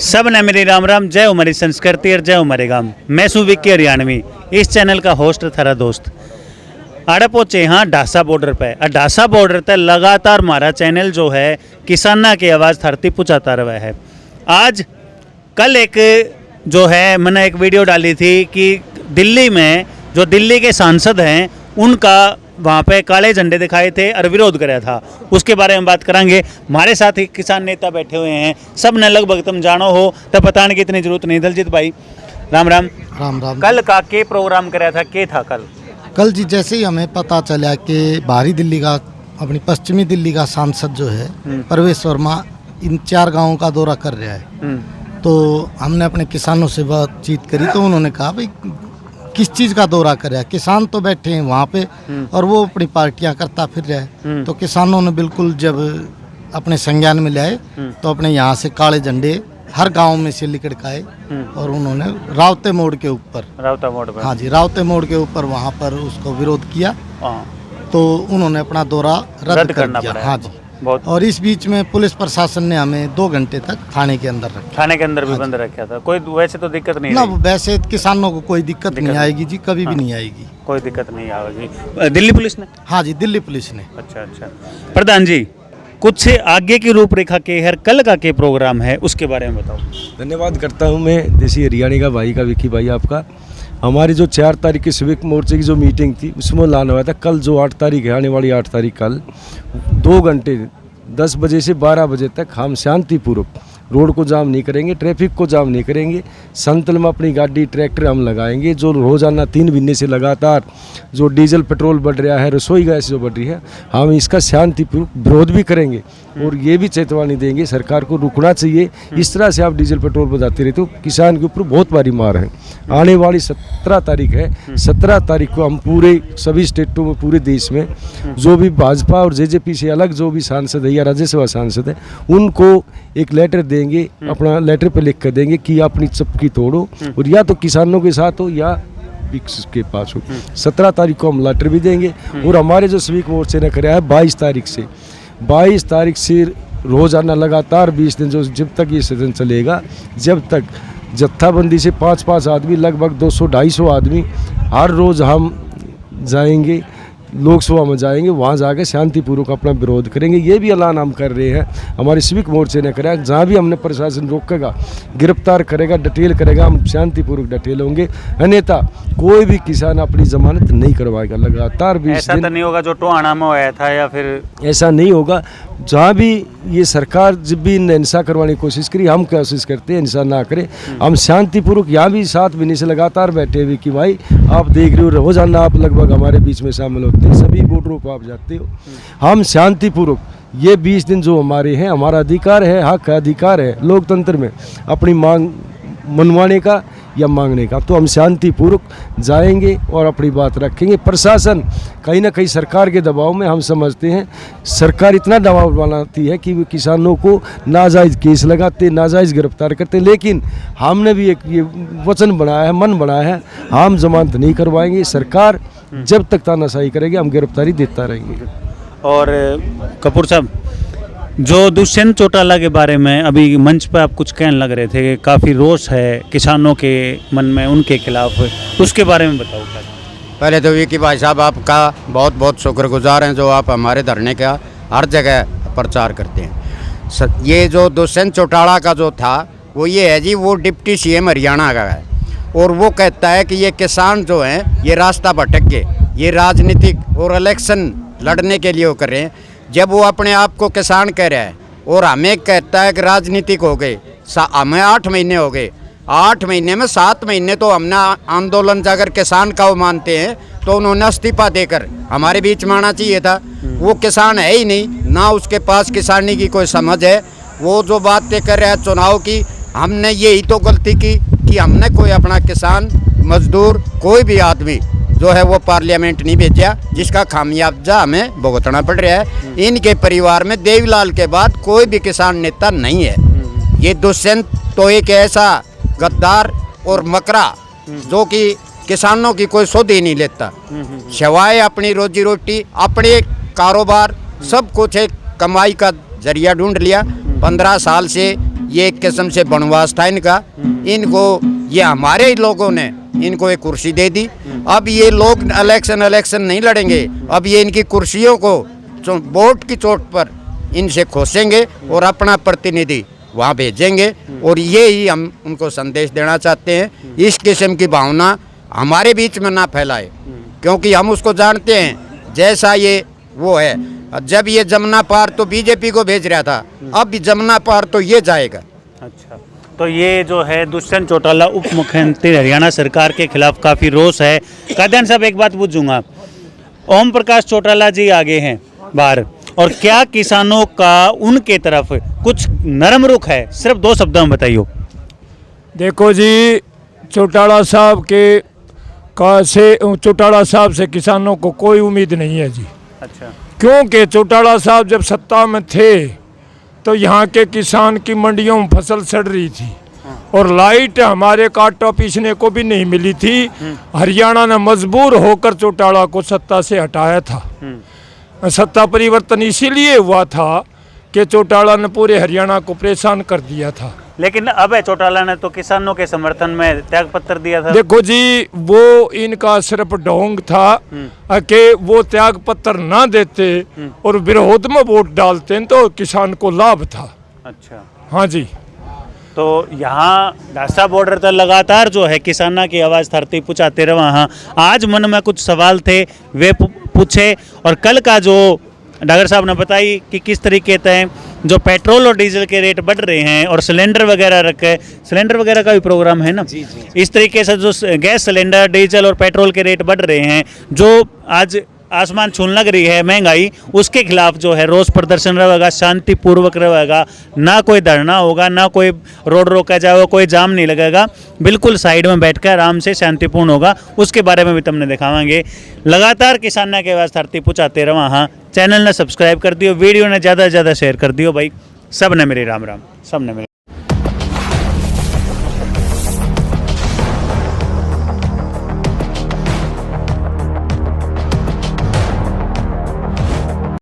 सब ने मेरी राम राम, जय हमारी संस्कृति और जय हमारे गांव। मैं सु विक्की हरियाणवी, इस चैनल का होस्ट थारा दोस्त। आड़े पहुंचे यहाँ ढासा बॉर्डर पे। ढासा बॉर्डर पे लगातार हमारा चैनल जो है किसाना की आवाज़ धरती पहुँचाता रहा है। आज कल एक जो है मैंने एक वीडियो डाली थी कि दिल्ली में जो दिल्ली के सांसद हैं उनका वहाँ पे काले झंडे दिखाए थे और विरोध कराया था, उसके बारे में बात करेंगे। हमारे साथ ही किसान नेता बैठे हुए हैं, सब ने लगभग तुम जानो हो तो बताने की इतनी जरूरत नहीं। दलजीत भाई राम राम। राम राम। कल का के प्रोग्राम कराया था, के था कल जी जैसे ही हमें पता चला कि बाहरी दिल्ली का अपनी पश्चिमी दिल्ली का सांसद जो है परवेश वर्मा इन 4 गांवों का दौरा कर रहा है, तो हमने अपने किसानों से बातचीत करी तो उन्होंने कहा भाई किस चीज़ का दौरा कर रहा है, किसान तो बैठे हैं वहाँ पे और वो अपनी पार्टियां करता फिर रहा है। तो किसानों ने बिल्कुल जब अपने संज्ञान में लाए तो अपने यहाँ से काले झंडे हर गांव में से लिकड़ के आए और उन्होंने रावते मोड़ के ऊपर, रावता मोड़ पर, हाँ जी रावते मोड़ के ऊपर वहाँ पर उसको विरोध किया, तो उन्होंने अपना दौरा रद्द कर दिया। हाँ जी। और इस बीच में पुलिस प्रशासन ने हमें 2 घंटे तक थाने के अंदर रखा। थाने के अंदर भी बंद रखा था। कोई वैसे तो दिक्कत नहीं ना, वैसे किसानों को कोई दिक्कत नहीं आएगी जी, कभी भी नहीं आएगी, कोई दिक्कत नहीं आएगी। दिल्ली पुलिस ने? हाँ जी दिल्ली पुलिस ने। अच्छा। प्रधान जी कुछ आगे की रूपरेखा के हर कल का के प्रोग्राम है उसके बारे में बताओ। धन्यवाद करता हूँ मैं देसी हरियाणी का भाई का, विक्की भाई आपका। हमारी जो 4 तारीख की सिविक मोर्चे की जो मीटिंग थी उसमें ऐलान हुआ था कल जो 8 तारीख है, आने वाली 8 तारीख कल 2 घंटे 10 बजे से 12 बजे तक हम शांतिपूर्वक रोड को जाम नहीं करेंगे, ट्रैफिक को जाम नहीं करेंगे। संतल में अपनी गाड़ी ट्रैक्टर हम लगाएंगे। जो रोजाना 3 महीने से लगातार जो डीजल पेट्रोल बढ़ रहा है, रसोई गैस जो बढ़ रही है, हम इसका शांतिपूर्वक विरोध भी करेंगे और ये भी चेतावनी देंगे सरकार को रुकना चाहिए। इस तरह से आप डीजल पेट्रोल बढ़ाते रहते हो, किसान के ऊपर बहुत भारी मार है। आने वाली 17 तारीख है, 17 तारीख को हम पूरे सभी स्टेटों में पूरे देश में जो भी भाजपा और जेजेपी से अलग जो भी सांसद है या राज्यसभा सांसद है उनको एक लेटर देंगे, अपना लेटर पे लिख कर देंगे कि अपनी चपकी तोड़ो और या तो किसानों के साथ हो या के पास हो। 17 तारीख को हम लेटर भी देंगे और हमारे जो सिविक मोर्चे ने कराया है 22 तारीख से रोजाना लगातार 20 दिन जो जब तक ये सदन चलेगा, जब तक जत्थाबंदी से 5-5 आदमी लगभग 200-250 आदमी हर रोज़ हम जाएंगे, लोकसभा में जाएंगे, वहाँ जाकर शांतिपूर्वक अपना विरोध करेंगे। ये भी ऐलान हम कर रहे हैं, हमारे सिविक मोर्चे ने कराया। जहाँ भी हमने प्रशासन रोकेगा, गिरफ्तार करेगा, डिटेल करेगा, हम शांतिपूर्वक डिटेल होंगे, अन्यथा कोई भी किसान अपनी जमानत नहीं करवाएगा। लगातार 20 दिन ऐसा तो नहीं होगा जो टोहाना में आया था या फिर ऐसा नहीं होगा। जहाँ भी ये सरकार जब भी हिंसा करवाने की कोशिश करी, हम कोशिश करते हैं हिंसा ना करें। हम शांतिपूर्वक यहाँ भी 7 महीने से लगातार बैठे हुए कि भाई आप देख रहे हो रोजाना आप लगभग हमारे बीच में शामिल होते हैं, सभी बॉर्डरों को आप जाते हो। हम शांतिपूर्वक ये 20 दिन जो हमारे हैं, हमारा अधिकार है, हक है, अधिकार है लोकतंत्र में अपनी मांग मनवाने का या मांगने का, तो हम शांतिपूर्वक जाएंगे और अपनी बात रखेंगे। प्रशासन कहीं ना कहीं सरकार के दबाव में, हम समझते हैं सरकार इतना दबाव बनाती है कि वो किसानों को नाजायज़ केस लगाते, नाजायज़ गिरफ्तार करते, लेकिन हमने भी एक ये वचन बनाया है, मन बनाया है, हम जमानत नहीं करवाएंगे। सरकार जब तक तानाशाही करेगी हम गिरफ्तारी देता रहेंगे। और कपूर साहब जो दुष्यंत चौटाला के बारे में अभी मंच पर आप कुछ कहने लग रहे थे कि काफ़ी रोष है किसानों के मन में उनके खिलाफ, उसके बारे में बताओ। पहले तो विक्की भाई साहब आपका बहुत बहुत शुक्रगुजार हैं जो आप हमारे धरने का हर जगह प्रचार करते हैं। ये जो दुष्यंत चौटाला का जो था वो ये है जी, वो डिप्टी CM हरियाणा का है और वो कहता है कि ये किसान जो हैं ये रास्ता भटक गए, ये राजनीतिक और इलेक्शन लड़ने के लिए वो कर रहे हैं। जब वो अपने आप को किसान कह रहा है और हमें कहता है कि राजनीतिक हो गए, हमें 8 महीने हो गए, 8 महीने में 7 महीने तो हमने आंदोलन अगर किसान का वो मानते हैं तो उन्होंने इस्तीफा देकर हमारे बीच में आना चाहिए था। वो किसान है ही नहीं, ना उसके पास किसानी की कोई समझ है। वो जो बातें कर रहा है चुनाव की, हमने यही तो गलती की कि हमने कोई अपना किसान मजदूर कोई भी आदमी जो है वो पार्लियामेंट नहीं भेजा, जिसका खामियाजा हमें भुगतना पड़ रहा है। इनके परिवार में देवीलाल के बाद कोई भी किसान नेता नहीं है। ये दुष्यंत तो एक ऐसा गद्दार और मकरा जो कि किसानों की कोई सुध ही नहीं लेता, सिवाय अपनी रोजी रोटी, अपने कारोबार, सब कुछ एक कमाई का जरिया ढूंढ लिया। 15 साल से ये एक किस्म से वनवास था इनका। इनको ये हमारे ही लोगों ने इनको एक कुर्सी दे दी। अब ये लोग इलेक्शन नहीं लड़ेंगे, अब ये इनकी कुर्सियों को वोट की चोट पर इनसे खोसेंगे और अपना प्रतिनिधि वहाँ भेजेंगे। और ये ही हम उनको संदेश देना चाहते हैं, इस किस्म की भावना हमारे बीच में ना फैलाए, क्योंकि हम उसको जानते हैं जैसा ये वो है। जब ये जमुना पार तो बीजेपी को भेज रहा था, अब भी जमुना पार तो ये जाएगा। अच्छा, तो ये जो है दुष्यंत चौटाला उप मुख्यमंत्री हरियाणा सरकार के खिलाफ काफ़ी रोष है। कादयान साहब, एक बात पूछूंगा, ओम प्रकाश चौटाला जी आगे हैं बाहर, और क्या किसानों का उनके तरफ कुछ नरम रुख है? सिर्फ 2 शब्दों में बताइए। देखो जी, चौटाला साहब से किसानों को कोई उम्मीद नहीं है जी। अच्छा, क्योंकि चौटाला साहब जब सत्ता में थे तो यहाँ के किसान की मंडियों में फसल सड़ रही थी और लाइट हमारे काटा पीसने को भी नहीं मिली थी। हरियाणा ने मजबूर होकर चौटाला को सत्ता से हटाया था। सत्ता परिवर्तन इसीलिए हुआ था कि चौटाला ने पूरे हरियाणा को परेशान कर दिया था। लेकिन अब चौटाला ने तो किसानों के समर्थन में त्याग पत्र दिया था। देखो जी, वो इनका सिर्फ ढोंग था कि वो त्याग पत्र ना देते और विरोध में वोट डालते तो किसान को लाभ था। अच्छा, हाँ जी। तो यहाँ ढासा बॉर्डर पर लगातार जो है किसाना की आवाज़ धरती पहुँचाते रहे। वहाँ आज मन में कुछ सवाल थे, वे पूछे, और कल का जो डागर साहब ने बताई कि किस तरीके से जो पेट्रोल और डीजल के रेट बढ़ रहे हैं और सिलेंडर वगैरह रखे, सिलेंडर वगैरह का भी प्रोग्राम है ना जी। इस तरीके से जो गैस सिलेंडर, डीजल और पेट्रोल के रेट बढ़ रहे हैं, जो आज आसमान छूने लग रही है महंगाई, उसके खिलाफ जो है रोष प्रदर्शन रहेगा, शांतिपूर्वक रहेगा, ना कोई धरना होगा, ना कोई रोड रोका जाएगा, कोई जाम नहीं लगेगा, बिल्कुल साइड में बैठकर आराम से शांतिपूर्ण होगा। उसके बारे में भी तुमने दिखावांगे। लगातार किसाना के आवाज़ धरती पहुँचाते रहो। हाँ, चैनल ने सब्सक्राइब कर दियो, वीडियो ने ज़्यादा से ज़्यादा शेयर कर दियो भाई। सब ने मेरे राम राम, सब ने मेरे